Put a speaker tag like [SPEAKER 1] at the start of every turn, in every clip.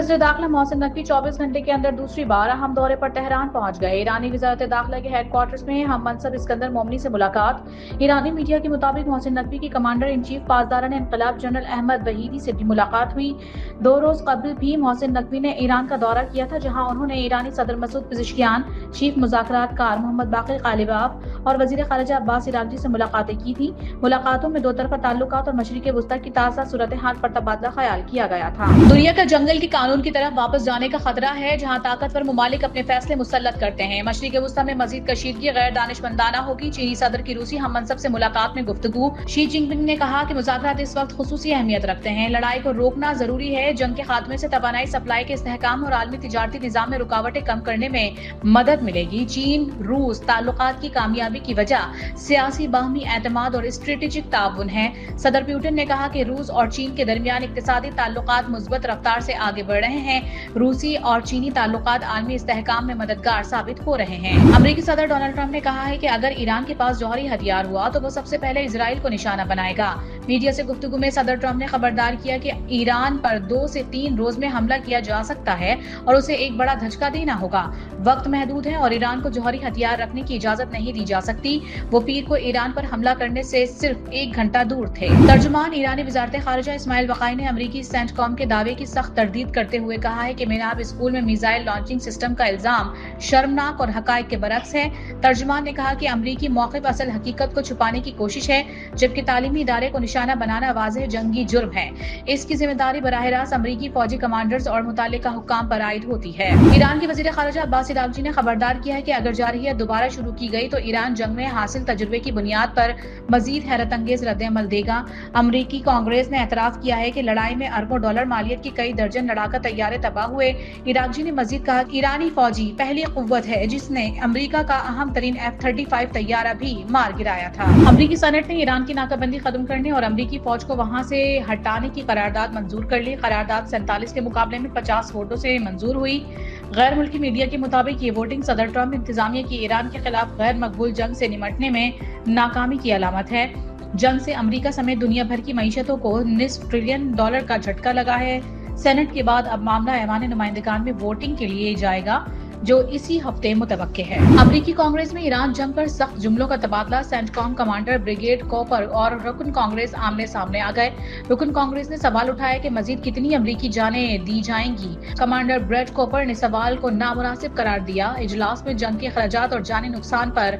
[SPEAKER 1] वज़ीर दाखिला मोहसिन नकवी 24 घंटे के अंदर दूसरी बार अहम दौरे पर तेहरान पहुंच गए। ईरानी वज़ारत दाखिला के हेडक्वार्टर्स में हम मनसब इस्कंदर मोमनी से मुलाकात। ईरानी मीडिया के मुताबिक मोहसिन नकवी की कमांडर इन चीफ पासदारान इंक़िलाब जनरल अहमद वहीदी से भी मुलाकात हुई। 2 रोज कबल भी मोहसिन नकवी ने ईरान का दौरा किया था, जहां उन्होंने ईरानी सदर मसूद पिज़ेश्कियान, चीफ मुज़ाकरात कार मोहम्मद बाक़िर ग़ालिबाफ और वज़ीर ख़ारिजा अब्बास इराक़ची से मुलाकातें की थी। मुलाकातों में दो तरफ़ा ताल्लुकात और मशरिक़ वस्ता की ताज़ा सूरत हाल पर तबादला ख्याल किया गया था। दुनिया का जंगल के कानून की तरफ वापस जाने का खतरा है, जहां ताकतवर मुमालिक अपने फैसले मुसल्लत करते हैं। मशरिक़ वस्ता में मज़ीद कशीदगी गैर दानिशमंदाना होगी। चीनी सदर की रूसी हम मनसब से मुलाकात में गुफ्तगू। शी जिनपिंग ने कहा कि मुज़ाकरात इस वक्त खुसूसी अहमियत रखते हैं। लड़ाई को रोकना जरूरी है। जंग के खात्मे से तवानाई सप्लाई के इस्तेहकाम और आलमी तिजारती निज़ाम में रुकावटें कम करने में मदद मिलेगी। चीन रूस ताल्लुकात की कामयाबी की वजह सियासी बाहमी एतमाद और स्ट्रेटेजिक ताउन है। सदर पुतिन ने कहा कि रूस और चीन के दरमियान इक्तिसादी ताल्लुकात मुस्बत रफ्तार से आगे बढ़ रहे हैं। रूसी और चीनी ताल्लुकात आलमी इस्तेहकाम में मददगार साबित हो रहे हैं। अमेरिकी सदर डोनाल्ड ट्रंप ने कहा है कि अगर ईरान के पास जौहरी हथियार हुआ तो वो सबसे पहले इजराइल को निशाना बनाएगा। मीडिया से गुफ्तगू में सदर ट्रंप ने खबरदार किया कि ईरान पर 2 से 3 रोज में हमला किया जा सकता है और उसे एक बड़ा धचका देना होगा। वक्त महदूद है और ईरान को जौहरी हथियार रखने की इजाजत नहीं दी जा सकती। वो पीर को ईरान पर हमला करने से सिर्फ 1 घंटा दूर थे। तर्जुमान ईरानी वज़ारत ख़ारिजा इस्माइल वक़ाई ने अमरीकी सेंटकॉम के दावे की सख्त तरदीद करते हुए कहा है कि मेनाब स्कूल में मिसाइल लॉन्चिंग सिस्टम का इल्जाम शर्मनाक और हकायक के बरक्स है। तर्जुमान ने कहा कि अमरीकी मौक़िफ़ असल हकीकत को छुपाने की कोशिश है, जबकि तालीमी इदारे को निशाना बनाना वाज़ेह जंगी जुर्म है। इसकी जिम्मेदारी बराह रास्त अमरीकी फौजी कमांडर्स और मुतालिका हुक्काम पर आयद होती है। ईरान के वज़ीर ख़ारिजा अब्बास इराक़ची ने खबरदार किया है कि अगर जारहियत दोबारा शुरू की गई तो ईरान जंग में हासिल तजुर्बे की बुनियाद पर मजीद हैरत अंगेज रद्द-ए-अमल देगा। अमरीकी कांग्रेस ने एतराफ़ किया है कि लड़ाई में अरबों डॉलर मालियत की कई दर्जन लड़ाका तैयारे तबाह हुए। इराक़ची ने मजीद कहा कि ईरानी फौजी पहली कुव्वत है जिसने अमरीका का अहम तरीन F-35 तैयारा भी मार गिराया था। अमरीकी सेनेट ने ईरान की नाकाबंदी खत्म करने और अमरीकी फौज को वहां से हटाने की करारदाद मंजूर कर ली। करारदाद 47 के मुकाबले में 50 वोटों से मंजूर हुई। गैर मुल्की मीडिया के मुताबिक ये वोटिंग सदर ट्रंप इंतजामिया की ईरान के खिलाफ गैर मकबूल जंग से निमटने में नाकामी की अलामत है। जंग से अमरीका समेत दुनिया भर की मईशतों को $1.5 ट्रिलियन का झटका लगा है। सेनेट के बाद अब मामला ऐवान नुमाइंदगान में वोटिंग के लिए जाएगा, जो इसी हफ्ते मुतवक्के है। अमरीकी कांग्रेस में ईरान जंग पर सख्त जुमलों का तबादला। सेंटकॉम कमांडर ब्रिगेड कॉपर और रुकन कांग्रेस आमने सामने आ गए। रुकन कांग्रेस ने सवाल उठाया कि मजीद कितनी अमरीकी जानें दी जाएंगी। कमांडर ब्रेड कॉपर ने सवाल को नामुनासिब करार दिया। इजलास में जंग के खर्चात और जानी नुकसान पर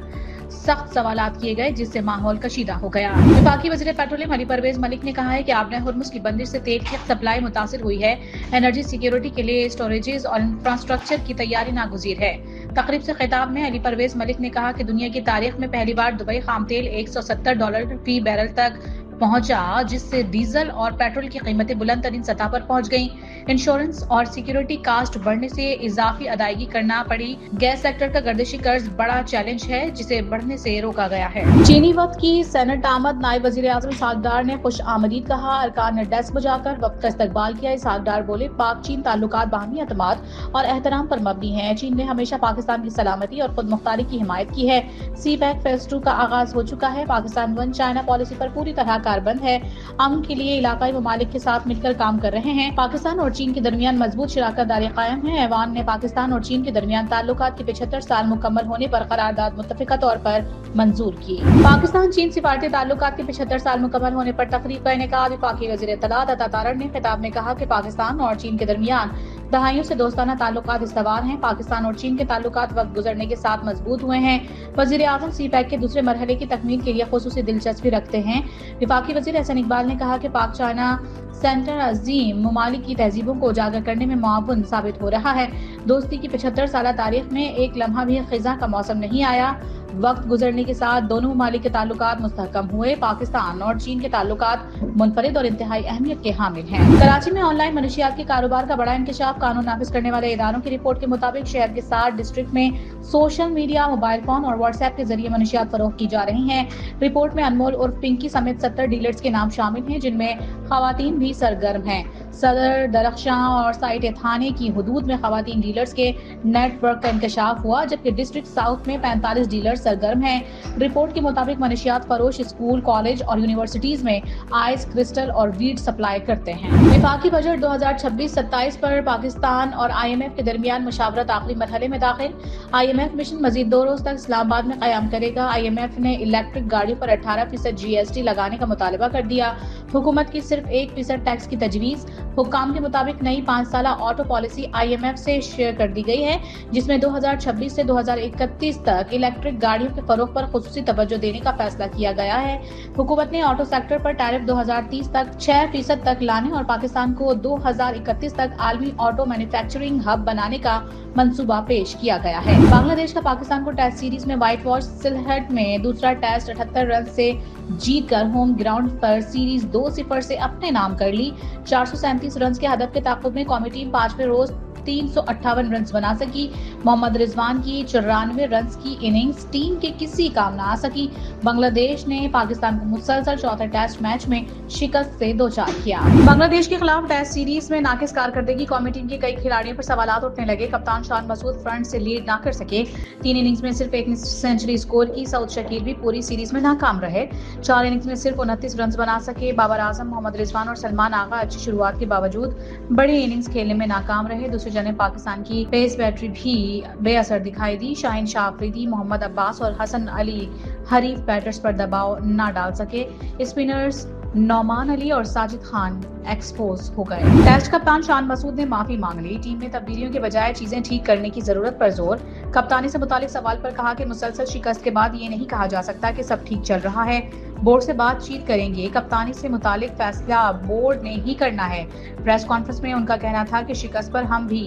[SPEAKER 1] सख्त सवालात किए गए, जिससे माहौल कशीदा हो गया। वफाकी वज़ीर पेट्रोलियम अली परवेज मलिक ने कहा है कि आबने हुर्मुज़ की बंदिश से तेल की सप्लाई मुतासिर हुई है। एनर्जी सिक्योरिटी के लिए स्टोरेजेस और इंफ्रास्ट्रक्चर की तैयारी नागुज़ीर है। तकरीब से खिताब में अली परवेज मलिक ने कहा कि दुनिया की तारीख में पहली बार दुबई खाम तेल $170 फी बैरल तक पहुंचा, जिससे डीजल और पेट्रोल की कीमतें बुलंद तरीन सतह पर पहुंच गईं। इंश्योरेंस और सिक्योरिटी कास्ट बढ़ने से इजाफी अदायगी करना पड़ी। गैस सेक्टर का गर्दिशी कर्ज बड़ा चैलेंज है, जिसे बढ़ने से रोका गया है। चीनी वक्त की सेनेट आमद। नायब वजीर आजम इसहाक ने खुश आमदीद कहा। अरकान ने डेस्क बजाकर वक्त का इस्तकबाल किया। इसहाक बोले, पाक चीन ताल्लुकात बाहमी एतमाद और एहतराम पर मबनी है। चीन ने हमेशा पाकिस्तान की सलामती और खुद मुख्तारी की हिमायत की है। CPEC फेज 2 का आगाज हो चुका है। पाकिस्तान वन चाइना पॉलिसी पर पूरी तरह कारबंद है। अमन के लिए इलाकाई ममालिक के साथ मिलकर काम कर रहे हैं। पाकिस्तान और चीन के दरमियान मजबूत शराकत दारी कायम है। ऐवान ने पाकिस्तान और चीन के दरमियान ताल्लुकात के 75 साल मुकम्मल होने पर करारदाद मुत्तफिका तौर पर मंजूर की। पाकिस्तान चीन सिफारती ताल्लुकात के 75 साल मुकम्मल होने पर तकरीब का इनेकाद। वफाकी वज़ीर इत्तलात अता तारड़ ने खिताब में कहा कि पाकिस्तान और चीन के दरमियान दहाइयों से दोस्ताना ताल्लुकात इस्तवार हैं। पाकिस्तान और चीन के ताल्लुकात वक्त गुजरने के साथ मजबूत हुए हैं। वज़ीर आज़म CPEC के दूसरे मरहले की तकमील के लिए खुसूसी दिलचस्पी रखते हैं। वफाकी वज़ीर एहसन इकबाल ने कहा कि पाक चाइना सेंटर अजीम ममालिक की तहजीबों को उजागर करने में मुआवन साबित हो रहा है। दोस्ती की 75 साल तारीख में एक लम्हा भी खिज़ा का मौसम नहीं आया। वक्त गुजरने के साथ दोनों ममालिक के ताल्लुकात मुस्तहकम हुए। पाकिस्तान और चीन के ताल्लुकात मुनफरिद और इंतहाई अहमियत के हामिल हैं। कराची में ऑनलाइन मनशियात के कारोबार का बड़ा इंकशाफ। कानून नाफिज करने वाले इदारों की रिपोर्ट के मुताबिक शहर के 60 डिस्ट्रिक्ट में सोशल मीडिया, मोबाइल फोन और व्हाट्सएप के जरिए मनशियात फरोख्त की जा रही हैं। रिपोर्ट में अनमोल उर्फ पिंकी समेत 70 डीलर्स के नाम शामिल हैं, जिनमें खवातीन भी सरगर्म हैं। صدر درخشاں اور سائٹ تھانے کی حدود میں خواتین ڈیلرز کے نیٹ ورک کا انکشاف ہوا، جبکہ ڈسٹرکٹ ساؤتھ میں 45 ڈیلر سرگرم ہیں۔ رپورٹ کے مطابق منشیات فروش اسکول، کالج اور یونیورسٹیز میں آئس، کرسٹل اور ویڈ سپلائی کرتے ہیں۔ وفاقی بجٹ 2026-27 پر پاکستان اور IMF کے درمیان مشاورت آخری مرحلے میں داخل۔ IMF مشن مزید 2 روز تک اسلام آباد میں قیام کرے گا۔ IMF نے الیکٹرک گاڑیوں پر 18% GST لگانے کا مطالبہ کر دیا۔ حکومت کی صرف 1% ٹیکس کی تجویز۔ حکام کے مطابق نئی 5 سالہ آٹو پالیسی IMF سے شیئر کر دی گئی ہے، جس میں 2026 سے 2031 تک الیکٹرک گاڑیوں کے فروغ پر خصوصی توجہ دینے کا فیصلہ کیا گیا ہے۔ حکومت نے آٹو سیکٹر پر ٹیرف 2030 تک 6% تک لانے اور پاکستان کو 2031 تک عالمی آٹو مینوفیکچرنگ ہب بنانے کا منصوبہ پیش کیا گیا ہے۔ بنگلہ دیش کا پاکستان کو ٹیسٹ سیریز میں وائٹ واش سلہٹ میں دوسرا ٹیسٹ 78 رن سے جیت کر ہوم گراؤنڈ پر سیریز 2-0 سے اپنے نام کر لی۔ 437 رنز کے ہدف کے تعاقب میں قومی ٹیم 5ویں روز 358 رنز بنا سکی۔ محمد رضوان کی 94 رنز کی اننگز ٹیم کے کسی کام نہ آ سکی۔ بنگلہ دیش نے پاکستان کو مسلسل چوتھے ٹیسٹ میچ میں شکست سے دوچار کیا۔ بنگلہ دیش کے خلاف ٹیسٹ سیریز میں ناقص کارکردگی قومی ٹیم کے کئی کھلاڑیوں پر سوالات اٹھنے لگے۔ کپتان شان مسعود فرنٹ سے لیڈ نہ کر سکے، 3 اننگز میں صرف 1 سنچری سکور کی۔ سعود شکیل بھی پوری سیریز میں ناکام رہے، 4 اننگز میں صرف 29 رنز بنا سکے۔ بابر اعظم، محمد رضوان اور سلمان آغا اچھی شروعات کے باوجود بڑی اننگز کھیلنے میں ناکام رہے۔ دوسری جانب پاکستان کی پیس بیٹری بھی بے اثر دکھائی دی۔ شاہین شاہ آفریدی، محمد عباس اور حسن علی حریف بیٹرز پر دباؤ نہ ڈال سکے۔ اسپنرز نعمان علی اور ساجد خان ایکسپوز ہو گئے۔ ٹیسٹ کپتان شان مسعود نے معافی مانگ لی۔ ٹیم میں تبدیلیوں کے بجائے چیزیں ٹھیک کرنے کی ضرورت پر زور۔ کپتانی سے متعلق سوال پر کہا کہ مسلسل شکست کے بعد یہ نہیں کہا جا سکتا کہ سب ٹھیک چل رہا ہے، بورڈ سے بات چیت کریں گے۔ کپتانی سے متعلق فیصلہ بورڈ نے ہی کرنا ہے۔ پریس کانفرنس میں ان کا کہنا تھا کہ شکست پر ہم بھی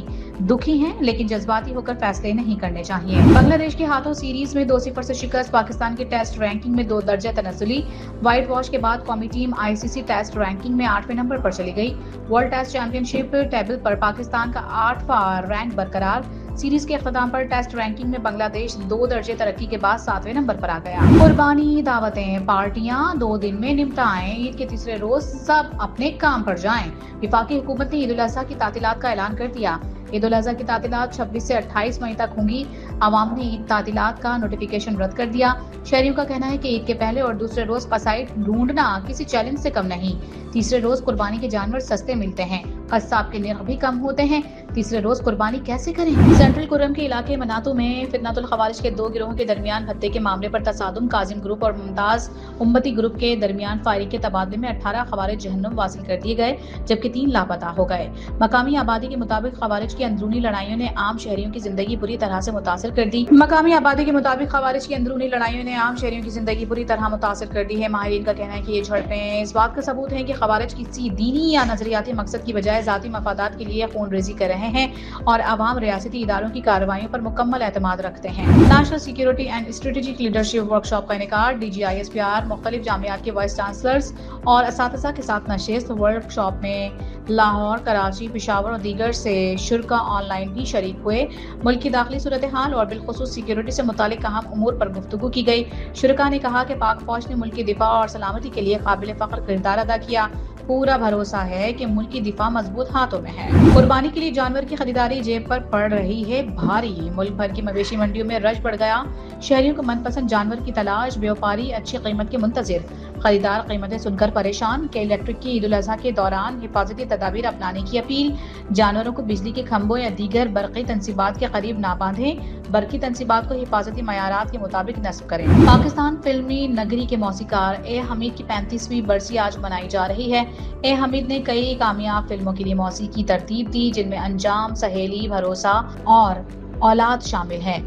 [SPEAKER 1] دکھی ہیں، لیکن جذباتی ہو کر فیصلے نہیں کرنے چاہیے۔ بنگلہ دیش کے ہاتھوں سیریز میں 2-0 سے شکست۔ پاکستان کی ٹیسٹ رینکنگ میں 2 درجہ تنزلی۔ وائٹ واش کے بعد قومی ٹیم ICC ٹیسٹ رینکنگ میں 8ویں نمبر پر چلی گئی۔ ورلڈ ٹیسٹ چیمپئن شپ ٹیبل پر پاکستان کا 8واں رینک برقرار۔ سیریز کے اختتام پر ٹیسٹ رینکنگ میں بنگلہ دیش 2 درجے ترقی کے بعد 7ویں نمبر پر آ گیا۔ قربانی، دعوتیں، پارٹیاں 2 دن میں نمٹائیں۔ عید کے تیسرے روز سب اپنے کام پر جائیں۔ وفاقی حکومت نے عید الاضحیٰ کی تعطیلات کا اعلان کر دیا۔ عید الاضحیٰ کی تعطیلات 26 سے 28 مئی تک ہوں گی۔ عوام نے عید تعطیلات کا نوٹیفیکیشن رد کر دیا۔ شہریوں کا کہنا ہے کہ عید کے پہلے اور دوسرے روز قصائد ڈھونڈنا کسی چیلنج سے کم نہیں۔ تیسرے روز قربانی کے جانور سستے ملتے ہیں، قصاب کے نرخ بھی کم ہوتے ہیں۔ تیسرے روز قربانی کیسے کریں؟ سینٹرل کرم کے علاقے مناتو میں فتنۃ الخوارج کے 2 گروہوں کے درمیان بھتے کے معاملے پر تصادم۔ کاظم گروپ اور ممتاز امتی گروپ کے درمیان فائرنگ کے تبادلے میں 18 خوارج جہنم واصل کر دیے گئے، جبکہ 3 لاپتہ ہو گئے۔ مقامی آبادی کے مطابق خوارج کی اندرونی لڑائیوں نے عام شہریوں کی زندگی بری طرح سے متاثر کر دی۔ مقامی آبادی کے مطابق خوارج کی اندرونی لڑائیوں نے عام شہریوں کی زندگی بری طرح متاثر کر دی ہے۔ ماہرین کا کہنا ہے کہ یہ جھڑپیں اس بات کا ثبوت ہیں کہ خوارج کسی دینی یا نظریاتی مقصد کی بجائے ذاتی مفادات کے لیے خون ریزی کر رہے ہیں اور عوام ریاستی اداروں کی کارروائیوں پر مکمل اعتماد رکھتے ہیں۔ National security and strategic leadership workshop کا انعقاد۔ DGISPR، مختلف جامعات کے وائس چانسلرز اور اساتذہ کے ساتھ نشست۔ ورکشاپ میں لاہور، کراچی، پشاور اور دیگر سے شرکاء آن لائن بھی شریک ہوئے۔ ملک کی داخلی صورتحال اور بالخصوص سیکیورٹی سے متعلق اہم امور پر گفتگو کی گئی۔ شرکاء نے کہا کہ پاک فوج نے ملک کی دفاع اور سلامتی کے لیے قابل فخر کردار ادا کیا۔ پورا بھروسہ ہے کہ ملک کی دفاع مضبوط ہاتھوں میں ہے۔ قربانی کے لیے جانور کی خریداری جیب پر پڑ رہی ہے بھاری۔ ملک بھر کی مویشی منڈیوں میں رش بڑھ گیا۔ شہریوں کو من پسند جانور کی تلاش، بیوپاری اچھی قیمت کے منتظر۔ خریدار قیمتیں سن کر پریشان۔ کہ الیکٹرک کی عید الاضحیٰ کے دوران حفاظتی تدابیر اپنانے کی اپیل۔ جانوروں کو بجلی کے کھمبوں یا دیگر برقی تنصیبات کے قریب نہ باندھیں۔ برقی تنصیبات کو حفاظتی معیارات کے مطابق نصب کریں۔ پاکستان فلمی نگری کے موسیقار اے حمید کی 35ویں برسی آج منائی جا رہی ہے۔ اے حمید نے کئی کامیاب فلموں کے لیے موسیقی ترتیب دی، جن میں انجام، سہیلی، بھروسہ اور اولاد شامل ہیں۔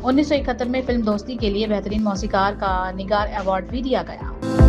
[SPEAKER 1] 1971 میں فلم دوستی کے لیے بہترین موسیقار کا نگار ایوارڈ بھی دیا گیا۔